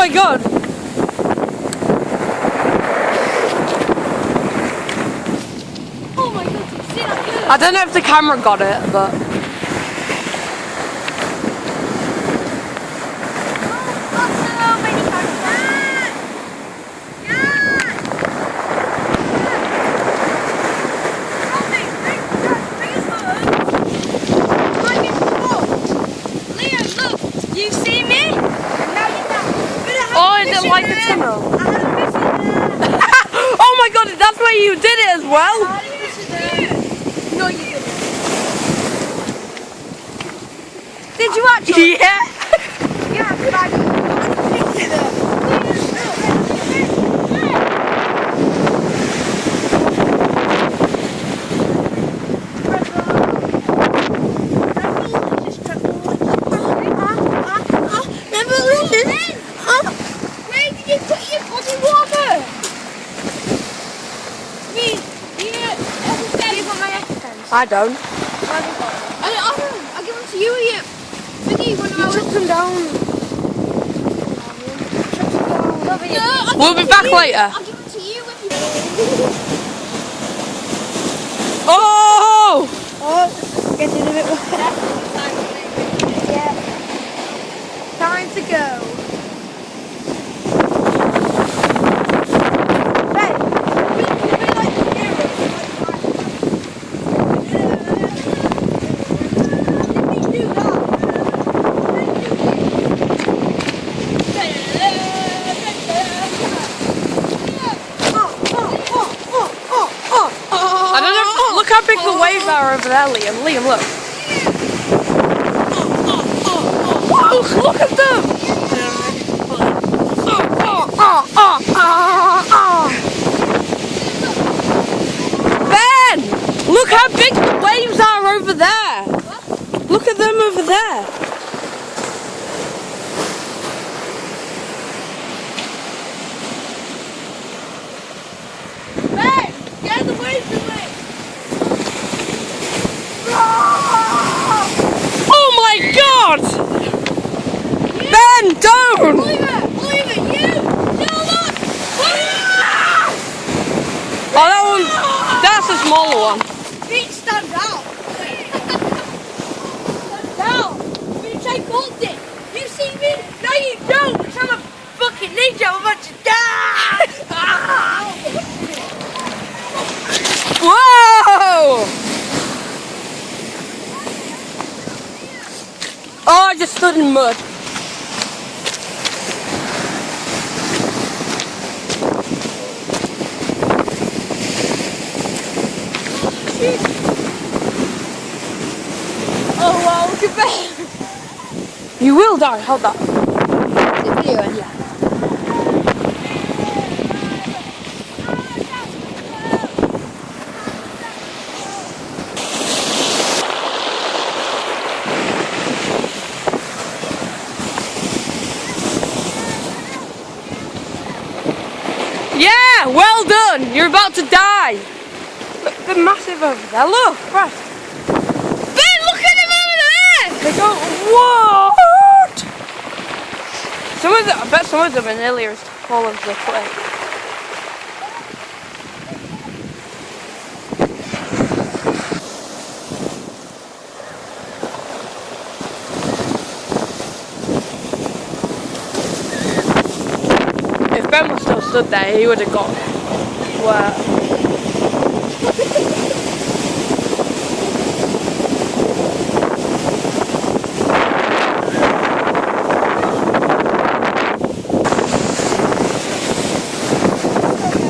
my god! Oh my god, you see that blue? I don't know if the camera got it, but... You see me? Oh, is it like a tunnel? Oh my god, that's where you did it as well? No, you didn't. Did you actually? Yeah. Yeah, but I picked it up. Where did you put your body water? I don't. I'll give them to you. You took them down. No, We'll be back later. I'll give them to you when you. Oh! Oh, getting a bit wet. Yeah. Time to go. Look how big the waves are over there, Liam. Liam, look. Whoa, look at them! Ben! Look how big the waves are over there. Look at them over there. Ben, get the waves away. Oh my god! Ben, don't! Oliver, you! No, look! Oh, that one, that's a smaller one. Feet stand out. Stand down. You try bolt it. You see me? No, you don't. Because I'm a fucking ninja. I'm about to die. Whoa! Oh, I just stood in mud. Oh wow, look at that. You will die. Hold that. Yeah. Yeah, well done. You're about to die. Look, they're massive over there. Look, right. Ben, look at them over there. They go, what? Some of them, I bet some of them are nearly as tall as the cliff. If Ben was still stood there, he would have got wet.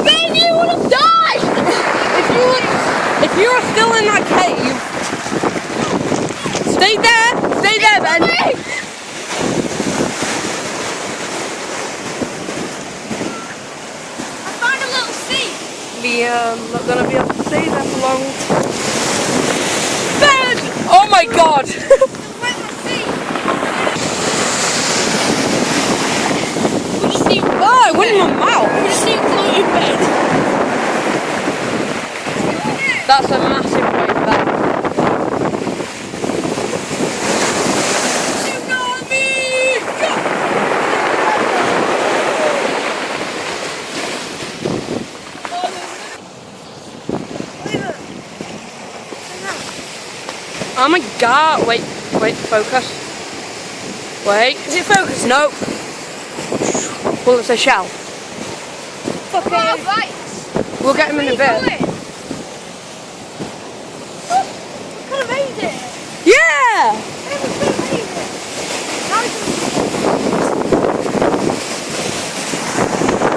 Ben, you would have died. If you were still in that cave, stay there, Ben. I found a little seat. I'm not gonna be able to stay there for long. Ben! Oh my god! Where's my seat? Oh, it went in my mouth. We just see a floating bed. That's a massive wave there. Tsunami! Oh my god. Wait, focus. Wait. Is it focused? Nope. Well, it's a shell. Fucking right. We'll get him in a bit. Could have made it. Yeah!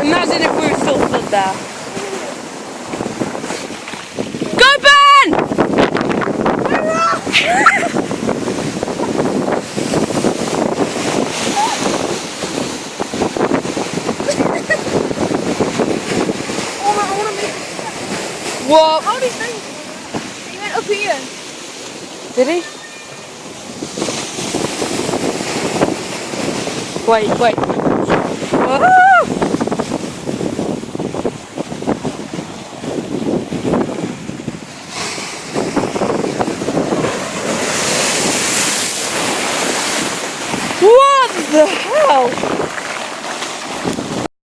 Imagine if we were still stood there. Go, Ben! What? How did he make it? He went up here. Did he? Wait.